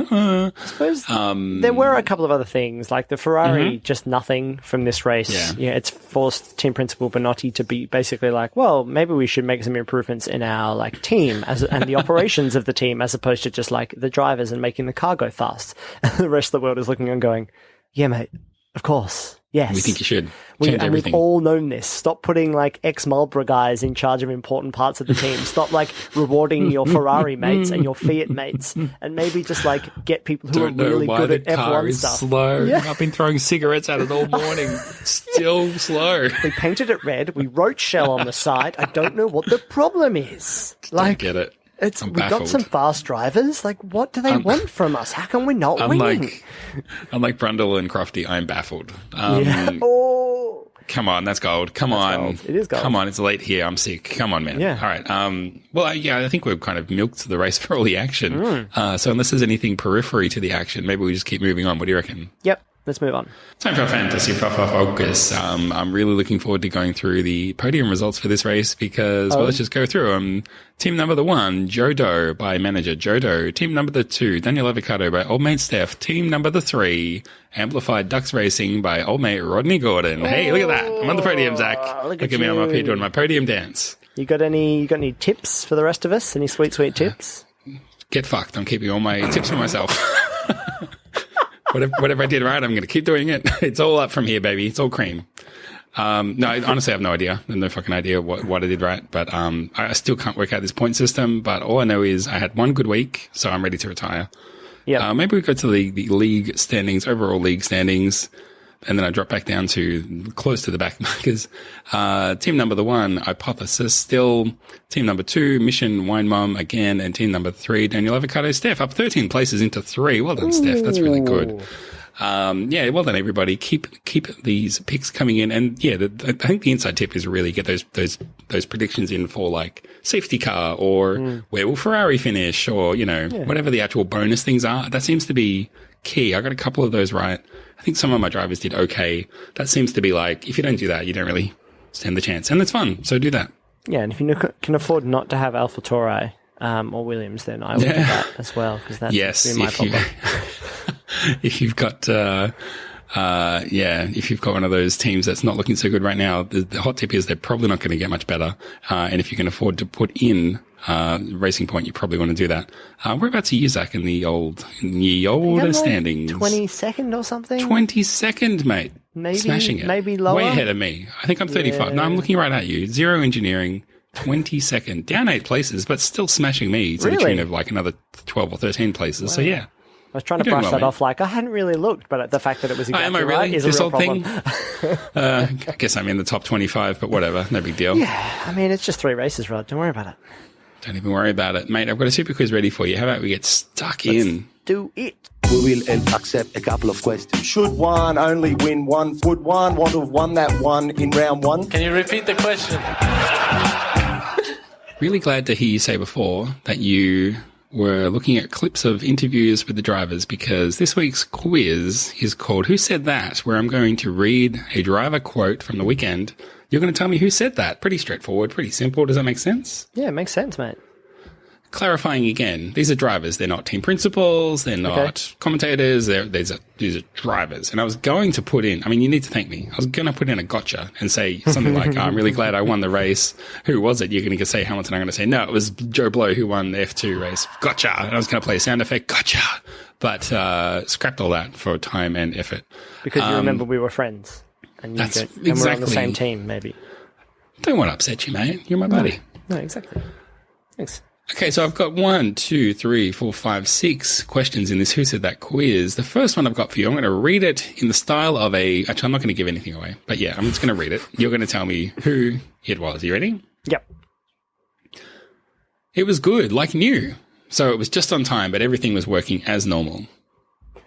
Speaker 2: I suppose there were a couple of other things, like the Ferrari, just nothing from this race. Yeah, it's forced team principal Bonotti to be basically like, well, maybe we should make some improvements in our team and the operations of the team, as opposed to just the drivers and making the car go fast. And the rest of the world is looking and going, yeah, mate, of course. Yes.
Speaker 1: We think you should change
Speaker 2: and
Speaker 1: everything.
Speaker 2: we've all known this. Stop putting like ex-Marlboro guys in charge of important parts of the team. Stop like rewarding your Ferrari mates and your Fiat mates, and maybe just like get people who are really good at F1 stuff.
Speaker 1: Slow.
Speaker 2: Yeah.
Speaker 1: I've been throwing cigarettes at it all morning. Still slow.
Speaker 2: We painted it red. We wrote Shell on the side. I don't know what the problem is.
Speaker 1: Don't get it.
Speaker 2: We got some fast drivers. Like, what do they want from us? How come we're not winning?
Speaker 1: Unlike Brundle and Crofty, I'm baffled.
Speaker 2: Oh,
Speaker 1: come on, that's gold. Come on.
Speaker 2: Gold. It is gold.
Speaker 1: Come on, it's late here. I'm sick. Come on, man.
Speaker 2: Yeah.
Speaker 1: All right. I think we've kind of milked the race for all the action. So unless there's anything periphery to the action, maybe we just keep moving on. What do you reckon?
Speaker 2: Yep. Let's move on.
Speaker 1: Time for Fantasy Focus. I'm really looking forward to going through the podium results for this race because, well, let's just go through them. Team number 1, Jodo by manager Jodo. Team number 2, Daniel Avocado by old mate Steph. Team number 3, Amplified Ducks Racing by old mate Rodney Gordon. Hey, look at that. I'm on the podium, Zach. Look at me. I'm up here doing my podium dance.
Speaker 2: You got any tips for the rest of us? Any sweet tips?
Speaker 1: Get fucked. I'm keeping all my tips for myself. Whatever I did right, I'm going to keep doing it. It's all up from here, baby. It's all cream. No, I honestly have no idea. I have no fucking idea what I did right. But I still can't work out this point system. But all I know is I had one good week, so I'm ready to retire. Yeah. Maybe we go to the league standings, overall league standings, and then I drop back down to close to the back markers. Team number 1, Hypothesis still. Team number 2, Mission Wine Mom again. And team number 3, Daniel Avocado. Steph up 13 places into 3. Well done, Steph. That's really good. Well done, everybody. Keep these picks coming in. And yeah, I think the inside tip is really get those predictions in for like safety car or where will Ferrari finish or, whatever the actual bonus things are. That seems to be key. I got a couple of those right. I think some of my drivers did okay. That seems to be like, if you don't do that, you don't really stand the chance. And it's fun. So do that. Yeah.
Speaker 2: And if you can afford not to have AlphaTauri, or Williams, then I would do that as well. Because that's my problem.
Speaker 1: If you've got, if you've got one of those teams that's not looking so good right now, the hot tip is they're probably not going to get much better. And if you can afford to put in, Racing Point, you probably want to do that. Whereabouts are you, Zach, in the older standings?
Speaker 2: 22nd or something?
Speaker 1: 22nd, mate.
Speaker 2: Maybe,
Speaker 1: smashing it.
Speaker 2: Maybe lower.
Speaker 1: Way ahead of me. I think I'm 35. Yeah. No, I'm looking right at you. Zero Engineering, 22nd. Down 8 places, but still smashing me to the tune of like another 12 or 13 places. Wow. So yeah.
Speaker 2: I was trying to brush that off like I hadn't really looked, but the fact that it was exactly right is a real problem.
Speaker 1: I guess I'm in the top 25, but whatever. No big deal.
Speaker 2: Yeah, I mean, it's just 3 races, Rod. Don't worry about it.
Speaker 1: Don't even worry about it. Mate, I've got a super quiz ready for you. How about we get stuck in?
Speaker 2: Do it.
Speaker 5: We will accept a couple of questions. Should one only win one? Would one want to have won that one in round 1?
Speaker 4: Can you repeat the question?
Speaker 1: Really glad to hear you say before that you were looking at clips of interviews with the drivers because this week's quiz is called Who Said That?, where I'm going to read a driver quote from the weekend. You're going to tell me who said that. Pretty straightforward, pretty simple. Does that make sense?
Speaker 2: Yeah, it makes sense, mate.
Speaker 1: Clarifying again, these are drivers. They're not team principals. They're not commentators. These are drivers. And I was going to put in, I mean, you need to thank me. I was going to put in a gotcha and say something like, I'm really glad I won the race. Who was it? You're going to say Hamilton. I'm going to say, no, it was Joe Blow who won the F2 race. Gotcha. And I was going to play a sound effect. Gotcha. But scrapped all that for time and effort.
Speaker 2: Because you remember we were friends. And we're on the same team, maybe.
Speaker 1: Don't want to upset you, mate. You're my buddy.
Speaker 2: No, exactly. Thanks.
Speaker 1: Okay, so I've got 1, 2, 3, 4, 5, 6 questions in this Who Said That quiz. The first one I've got for you, I'm going to read it in the style of actually, I'm not going to give anything away, but yeah, I'm just going to read it. You're going to tell me who it was. You ready?
Speaker 2: Yep.
Speaker 1: It was good, like new. So it was just on time, but everything was working as normal.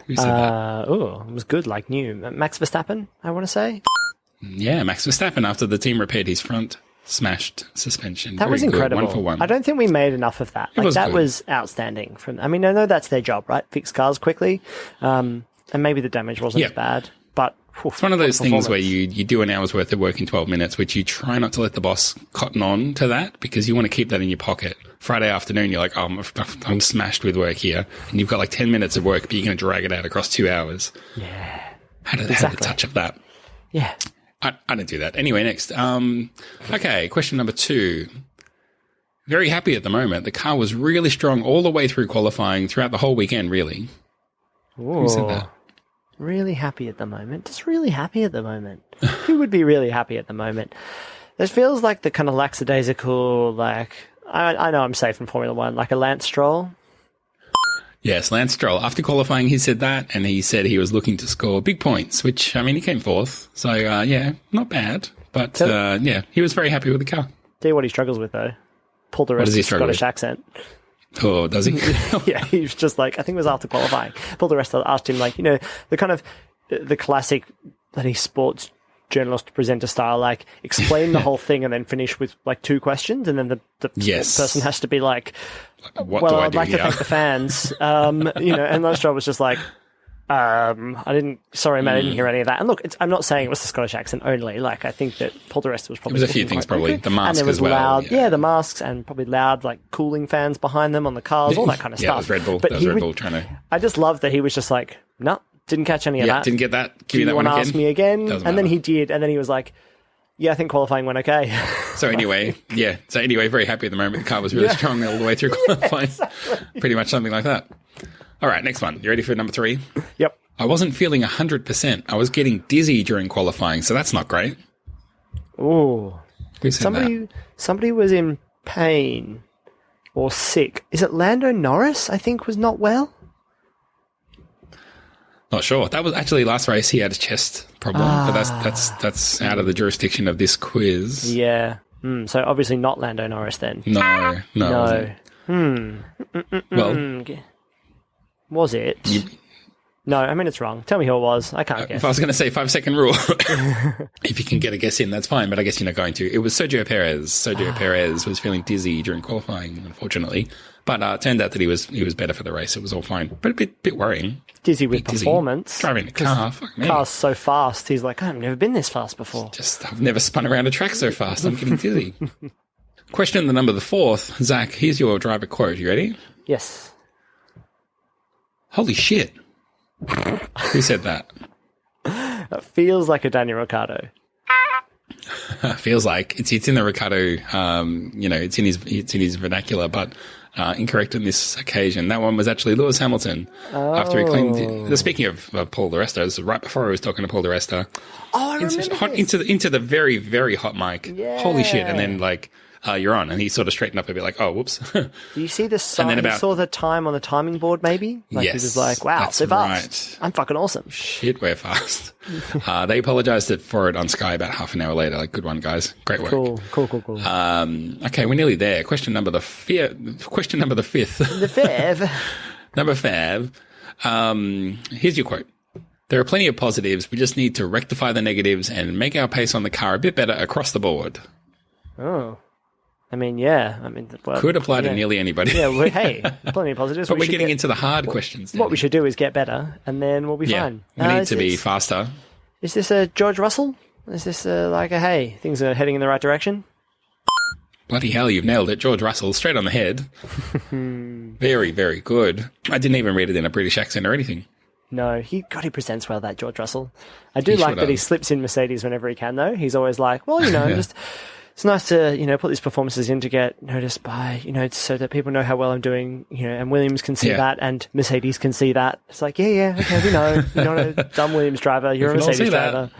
Speaker 1: Who said that?
Speaker 2: It was good, like new. Max Verstappen, I want to say.
Speaker 1: Yeah, Max Verstappen after the team repaired his front smashed suspension.
Speaker 2: That was incredible.
Speaker 1: Good. 1 for 1.
Speaker 2: I don't think we made enough of that. That was outstanding. I know that's their job, right? Fix cars quickly. And maybe the damage wasn't as bad. But
Speaker 1: it's one of those things where you do an hour's worth of work in 12 minutes, which you try not to let the boss cotton on to that because you want to keep that in your pocket. Friday afternoon, you're like, oh, I'm smashed with work here. And you've got like 10 minutes of work, but you're going to drag it out across 2 hours.
Speaker 2: Yeah.
Speaker 1: Had a touch of that.
Speaker 2: Yeah.
Speaker 1: I don't do that. Anyway, next. Okay, question number 2. Very happy at the moment. The car was really strong all the way through qualifying throughout the whole weekend, really.
Speaker 2: Ooh.
Speaker 1: Who said that?
Speaker 2: Really happy at the moment. Just really happy at the moment. Who would be really happy at the moment? It feels like the kind of lackadaisical, like, I know I'm safe in Formula One, like a Lance Stroll.
Speaker 1: Yes, Lance Stroll. After qualifying, he said that, and he said he was looking to score big points, which, I mean, he came fourth. So, yeah, not bad. But, yeah, he was very happy with the car.
Speaker 2: Tell you what he struggles with, though. Paul di Resta's Scottish accent.
Speaker 1: Oh, does he?
Speaker 2: Yeah, he was just like, I think it was after qualifying. Paul di Resta asked him, like, you know, the kind of, the classic bloody sports journalist presenter style, like, explain the whole thing and then finish with, like, 2 questions, and then the person has to be like, I'd like to thank the fans. You know, and Lance Stroll was just like, sorry, man, I didn't hear any of that. And look, I'm not saying it was the Scottish accent only. Like, I think that Paul di Resta was probably.
Speaker 1: There was a few things, probably. The mask
Speaker 2: and there was
Speaker 1: as well.
Speaker 2: Loud, yeah, the masks, and probably loud, like, cooling fans behind them on the cars, all that kind of stuff.
Speaker 1: Yeah, it was Red Bull.
Speaker 2: But
Speaker 1: Red Bull trying to.
Speaker 2: I just love that he was just like, no, didn't catch any of that.
Speaker 1: Didn't get that.
Speaker 2: Do you want to ask me again?
Speaker 1: Doesn't
Speaker 2: and then
Speaker 1: matter.
Speaker 2: he did, and then he was like, yeah, I think qualifying went okay.
Speaker 1: So anyway, very happy at the moment. The car was really strong all the way through qualifying. Exactly. Pretty much something like that. All right, next one. You ready for number 3?
Speaker 2: Yep.
Speaker 1: I wasn't feeling 100%. I was getting dizzy during qualifying, so that's not great.
Speaker 2: Ooh.
Speaker 1: Who said that?
Speaker 2: Somebody was in pain or sick. Is it Lando Norris, I think, was not well?
Speaker 1: Not sure. That was actually last race. He had a chest problem, but that's out of the jurisdiction of this quiz.
Speaker 2: Yeah. So obviously not Lando Norris then.
Speaker 1: No. Well,
Speaker 2: was it? No, I mean, it's wrong. Tell me who it was. I can't guess.
Speaker 1: If I was going to say 5-second rule, if you can get a guess in, that's fine, but I guess you're not going to. It was Sergio Perez. Sergio Perez was feeling dizzy during qualifying, unfortunately. But it turned out that he was better for the race. It was all fine. But a bit worrying.
Speaker 2: Dizzy with performance.
Speaker 1: Driving a car, fuck me.
Speaker 2: Car's so fast. He's like, I've never been this fast before.
Speaker 1: I've never spun around a track so fast. I'm getting dizzy. Question the number the 4th. Zach, here's your driver quote. You ready?
Speaker 2: Yes.
Speaker 1: Holy shit. Who said that?
Speaker 2: It feels like a Daniel Ricciardo.
Speaker 1: Feels like it's in the Ricciardo. It's in his vernacular, but incorrect on this occasion. That one was actually Lewis Hamilton after he claimed. Speaking of Paul di Resta, this was right before I was talking to Paul di Resta.
Speaker 2: Oh, I remember
Speaker 1: into the very, very hot mic.
Speaker 2: Yeah.
Speaker 1: Holy shit! And then like. You're on. And he sort of straightened up a bit like, oh, whoops.
Speaker 2: Do you see the sign? And then you saw the time on the timing board, maybe? Like,
Speaker 1: yes.
Speaker 2: He was like, wow, so fast. Right. I'm fucking awesome.
Speaker 1: Shit, we're fast. They apologized for it on Sky about half an hour later. Like, good one, guys. Great work.
Speaker 2: Cool.
Speaker 1: Okay, we're nearly there. Question number the 5th.
Speaker 2: The 5th.
Speaker 1: Number 5. Here's your quote. There are plenty of positives. We just need to rectify the negatives and make our pace on the car a bit better across the board.
Speaker 2: Oh. I mean, yeah.
Speaker 1: Could apply to nearly anybody.
Speaker 2: Yeah, hey, plenty of positives.
Speaker 1: But we're getting into the hard questions now.
Speaker 2: What we should do is get better, and then we'll be fine.
Speaker 1: We need to be faster.
Speaker 2: Is this a George Russell? Is this like a, hey, things are heading in the right direction?
Speaker 1: Bloody hell, you've nailed it. George Russell, straight on the head. Very, very good. I didn't even read it in a British accent or anything.
Speaker 2: No, he presents well, that George Russell. I do like that he slips in Mercedes whenever he can, though. He's always like, well, just... It's nice to, put these performances in to get noticed by, so that people know how well I'm doing, and Williams can see that and Mercedes can see that. It's like, okay, we know. You're not a dumb Williams driver. You're a Mercedes driver.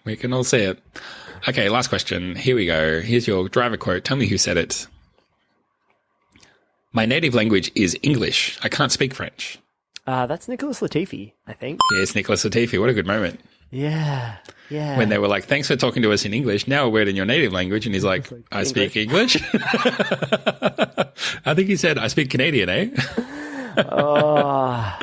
Speaker 1: We can all see it. Okay, last question. Here we go. Here's your driver quote. Tell me who said it. My native language is English. I can't speak French.
Speaker 2: That's Nicholas Latifi, I think.
Speaker 1: Yes, Nicholas Latifi. What a good moment.
Speaker 2: Yeah.
Speaker 1: When they were like, thanks for talking to us in English. Now a word in your native language. And he's like, I speak English. I think he said, I speak Canadian, eh?
Speaker 2: Oh,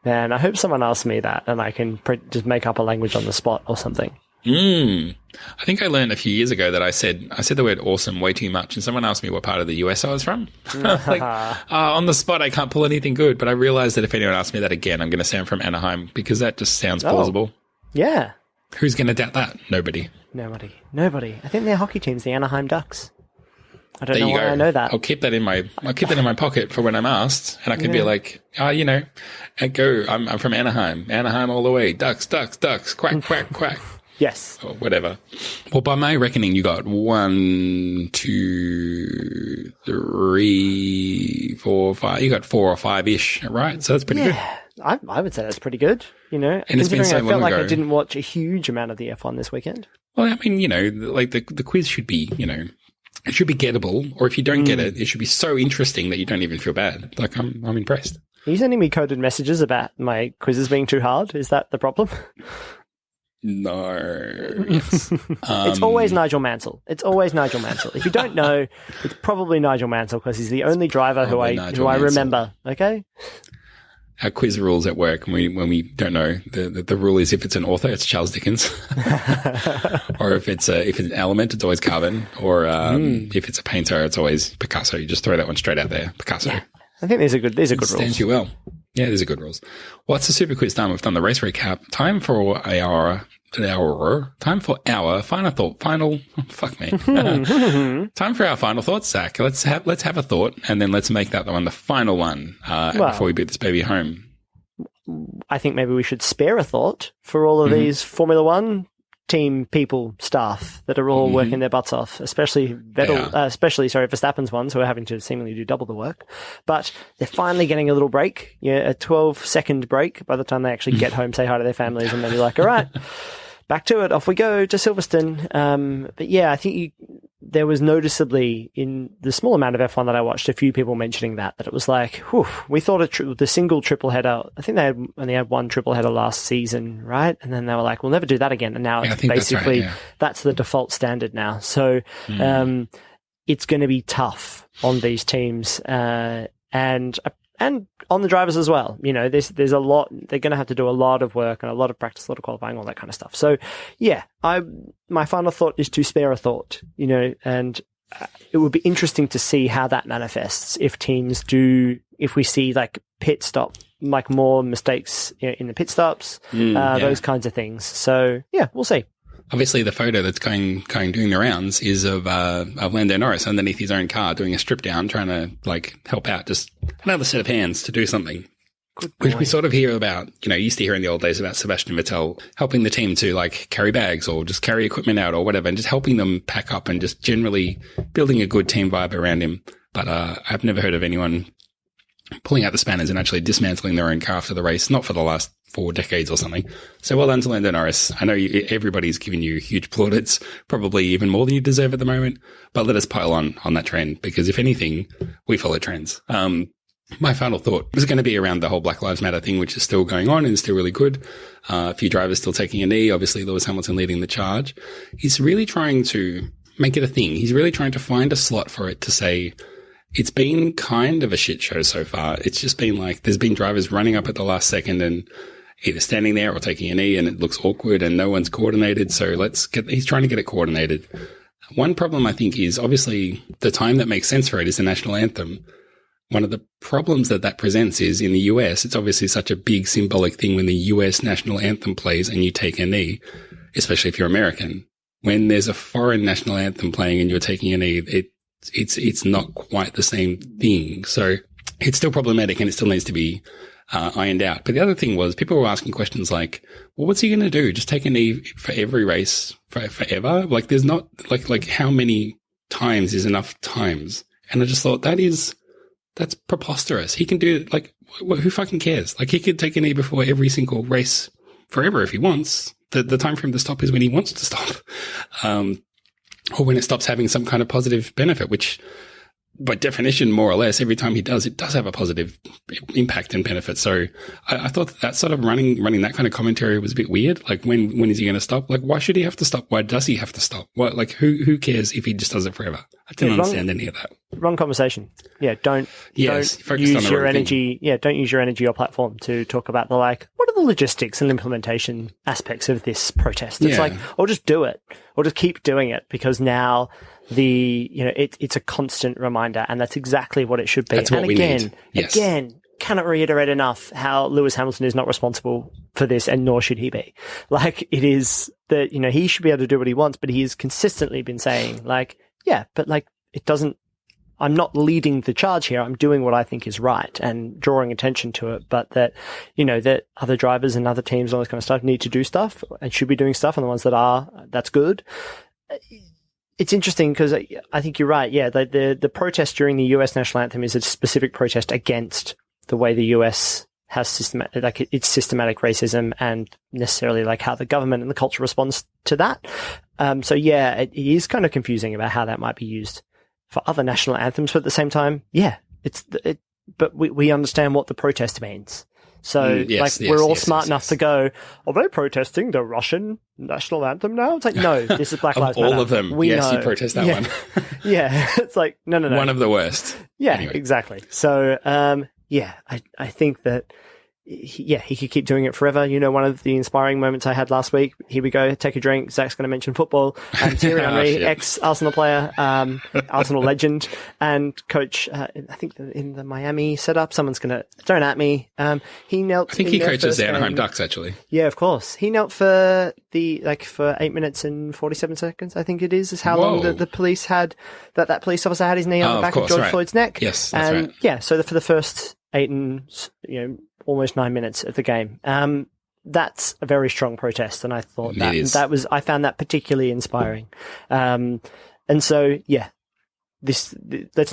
Speaker 2: man, I hope someone asks me that and I can just make up a language on the spot or something.
Speaker 1: I think I learned a few years ago that I said the word awesome way too much. And someone asked me what part of the US I was from. On the spot, I can't pull anything good. But I realized that if anyone asks me that again, I'm going to say I'm from Anaheim because that just sounds plausible.
Speaker 2: Yeah.
Speaker 1: Who's going to doubt that? Nobody.
Speaker 2: I think their hockey team's the Anaheim Ducks. I don't know why I know that.
Speaker 1: I'll keep that in my pocket for when I'm asked, and I can be like, I'm from Anaheim all the way. Ducks, quack, quack, quack.
Speaker 2: Yes.
Speaker 1: Or whatever. Well, by my reckoning, you got 1, 2, 3, 4, 5. You got 4 or 5-ish, right? So that's pretty good.
Speaker 2: I would say that's pretty good, you know,
Speaker 1: And it's been
Speaker 2: considering
Speaker 1: so
Speaker 2: I felt
Speaker 1: long
Speaker 2: like
Speaker 1: ago.
Speaker 2: I didn't watch a huge amount of the F1 this weekend.
Speaker 1: Well, I mean, you know, like the quiz should be, you know, it should be gettable, or if you don't get it, it should be so interesting that you don't even feel bad. Like, I'm impressed.
Speaker 2: Are you sending me coded messages about my quizzes being too hard? Is that the problem?
Speaker 1: No. Yes.
Speaker 2: It's always Nigel Mansell. It's always Nigel Mansell. If you don't know, it's probably Nigel Mansell because he's the only driver who I remember. Okay.
Speaker 1: Our quiz rules at work, when we don't know, the rule is if it's an author, it's Charles Dickens, or if it's an element, it's always Caravan, or if it's a painter, it's always Picasso. You just throw that one straight out there, Picasso.
Speaker 2: Yeah. I think these are good rules.
Speaker 1: Stands you well. Yeah, these are good rules. What's the super quiz done? We've done the race recap. Time for our final thought. Fuck me. Time for our final thoughts, Zach. Let's have a thought, and then let's make that the one, the final one, before we beat this baby home.
Speaker 2: I think maybe we should spare a thought for all of these Formula One team people, staff that are all working their butts off, especially Verstappen's ones who are having to seemingly do double the work. But they're finally getting a little break, a 12-second break by the time they actually get home, say hi to their families, and then you're like, all right, back to it. Off we go to Silverstone. But yeah, I think there was noticeably in the small amount of F1 that I watched, a few people mentioning that it was like, whew, we thought the single triple header, I think they only had one triple header last season, right? And then they were like, we'll never do that again. And now it's basically, that's the default standard now. So, it's going to be tough on these teams, and on the drivers as well. You know, there's a lot, they're going to have to do a lot of work and a lot of practice, a lot of qualifying, all that kind of stuff. So yeah, my final thought is to spare a thought, you know, and it would be interesting to see how that manifests if we see like pit stop, like more mistakes in the pit stops, those kinds of things. So yeah, we'll see.
Speaker 1: Obviously, the photo that's doing the rounds is of Lando Norris underneath his own car doing a strip down, trying to like help out, just another set of hands to do something. Which we sort of hear about, you know, used to hear in the old days about Sebastian Vettel helping the team to like carry bags or just carry equipment out or whatever, and just helping them pack up and just generally building a good team vibe around him. But I've never heard of anyone pulling out the spanners and actually dismantling their own car after the race, not for the last 4 decades or something. So well done to Lando Norris. I know everybody's giving you huge plaudits, probably even more than you deserve at the moment, but let us pile on that trend, because if anything, we follow trends. My final thought was going to be around the whole Black Lives Matter thing, which is still going on and is still really good. A few drivers still taking a knee. Obviously, Lewis Hamilton leading the charge. He's really trying to make it a thing. He's really trying to find a slot for it to say, it's been kind of a shit show so far. It's just been like, there's been drivers running up at the last second and either standing there or taking a knee, and it looks awkward and no one's coordinated. So he's trying to get it coordinated. One problem I think is obviously the time that makes sense for it is the national anthem. One of the problems that presents is in the US, it's obviously such a big symbolic thing when the US national anthem plays and you take a knee, especially if you're American. When there's a foreign national anthem playing and you're taking a knee, it's not quite the same thing. So it's still problematic and it still needs to be ironed out. But the other thing was people were asking questions like, well, what's he going to do? Just take a knee for every race forever? Like there's not like how many times is enough times? And I just thought that's preposterous. He can do like, who fucking cares? Like he could take a knee before every single race forever if he wants. The time for him to stop is when he wants to stop. Or when it stops having some kind of positive benefit, which by definition, more or less, every time he does, it does have a positive impact and benefit. So I thought that sort of running that kind of commentary was a bit weird. Like when is he going to stop? Like why should he have to stop? Why does he have to stop? What, like who cares if he just does it forever? I didn't understand any of that.
Speaker 2: Wrong conversation. Yeah, don't use your energy. Yeah, don't use your energy or platform to talk about what are the logistics and implementation aspects of this protest? It's like, or just do it, or just keep doing it, because now it's a constant reminder, and that's exactly what it should be.
Speaker 1: That's what we need. Yes.
Speaker 2: Again, cannot reiterate enough how Lewis Hamilton is not responsible for this, and nor should he be. Like, it is that, he should be able to do what he wants, but he has consistently been saying, it doesn't, I'm not leading the charge here. I'm doing what I think is right and drawing attention to it, but that, that other drivers and other teams and all this kind of stuff need to do stuff and should be doing stuff, and the ones that are, that's good. It's interesting because I think you're right. Yeah, the protest during the US national anthem is a specific protest against the way the US has it's systematic racism and necessarily like how the government and the culture responds to that. So yeah, it is kind of confusing about how that might be used for other national anthems, but at the same time, yeah, but we understand what the protest means. So we're all smart enough to go, are they protesting the Russian national anthem now? It's like, no, this is Black Lives Matter.
Speaker 1: All of them. You protest that one.
Speaker 2: Yeah. It's like, no.
Speaker 1: One of the worst.
Speaker 2: Yeah,
Speaker 1: anyway.
Speaker 2: Exactly. So, I think that, he could keep doing it forever. You know, one of the inspiring moments I had last week, here we go, take a drink. Zach's going to mention football. Thierry Henry, ex-Arsenal player, Arsenal legend, and coach, I think in the Miami setup, someone's going to, don't at me. He knelt.
Speaker 1: I think he coaches the Anaheim Ducks, actually.
Speaker 2: Yeah, of course. He knelt for for 8 minutes and 47 seconds, I think it is how long the police had, that police officer had his knee on the back of George Floyd's neck.
Speaker 1: Yes, that's right.
Speaker 2: Yeah, so for the first 8 and, almost 9 minutes of the game. That's a very strong protest, and I thought I found that particularly inspiring. And so, yeah, let's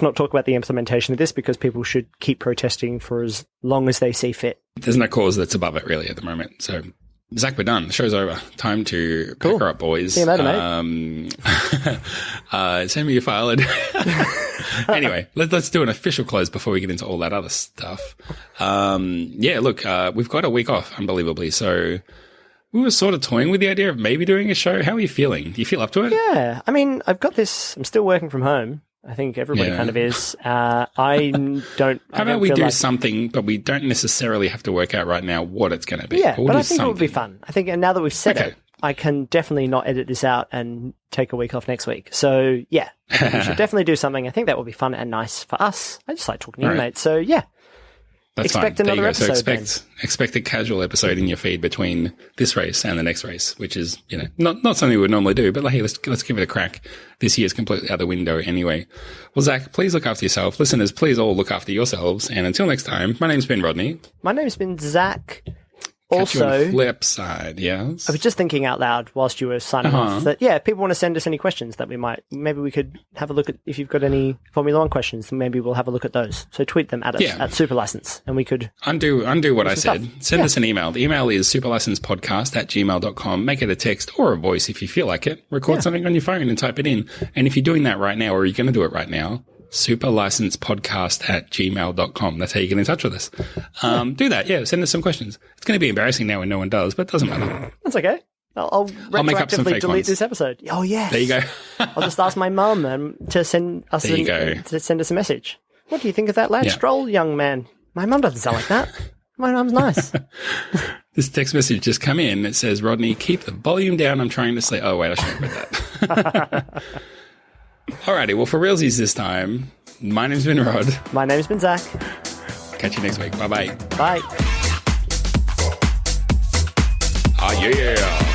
Speaker 2: not talk about the implementation of this because people should keep protesting for as long as they see fit.
Speaker 1: There's no cause that's above it really at the moment. So, Zach, we're done. The show's over. Time to pack her up, boys.
Speaker 2: See you later, mate.
Speaker 1: Send me your file. Anyway, let's do an official close before we get into all that other stuff. We've got a week off, unbelievably. So we were sort of toying with the idea of maybe doing a show. How are you feeling? Do you feel up to it?
Speaker 2: Yeah. I mean, I've got this. I'm still working from home. I think everybody kind of is. How
Speaker 1: about we do something, but we don't necessarily have to work out right now what it's going to be.
Speaker 2: Yeah, but I think it would be fun. I think now that we've said it, I can definitely not edit this out and take a week off next week. So, yeah, I think we should definitely do something. I think that would be fun and nice for us. I just like talking to you, mate. So, yeah.
Speaker 1: That's
Speaker 2: expect
Speaker 1: fine.
Speaker 2: Another episode.
Speaker 1: So expect a casual episode in your feed between this race and the next race, which is, not something we would normally do, but hey, let's give it a crack. This year's completely out the window anyway. Well, Zach, please look after yourself. Listeners, please all look after yourselves. And until next time, my name's been Rodney.
Speaker 2: My name's been Zach.
Speaker 1: Catch you on
Speaker 2: Also,
Speaker 1: the flip side, yes.
Speaker 2: I was just thinking out loud whilst you were signing off that, if people want to send us any questions that maybe we could have a look at. If you've got any Formula One questions, then maybe we'll have a look at those. So tweet them at us at Superlicense, and we could
Speaker 1: undo what I said. Send us an email. The email is superlicencepodcast@gmail.com. Make it a text or a voice if you feel like it. Record something on your phone and type it in. And if you're doing that right now, or you're going to do it right now, superlicencepodcast@gmail.com. That's how you get in touch with us. Do that. Yeah. Send us some questions. It's going to be embarrassing now when no one does, but it doesn't matter.
Speaker 2: That's okay. I'll
Speaker 1: make up some
Speaker 2: retroactively
Speaker 1: fake
Speaker 2: delete
Speaker 1: ones.
Speaker 2: this episode. Oh, yes.
Speaker 1: There you go.
Speaker 2: I'll just ask my mum to send us a message. What do you think of that Lance Stroll young man? My mum doesn't sound like that. My mum's nice.
Speaker 1: This text message just come in. It says, Rodney, keep the volume down. I'm trying to sleep. Oh, wait, I shouldn't have read that. Alrighty, well, for realsies this time, my name's been Rod.
Speaker 2: My name's been Zach.
Speaker 1: Catch you next week. Bye-bye.
Speaker 2: Bye.
Speaker 1: Oh, yeah.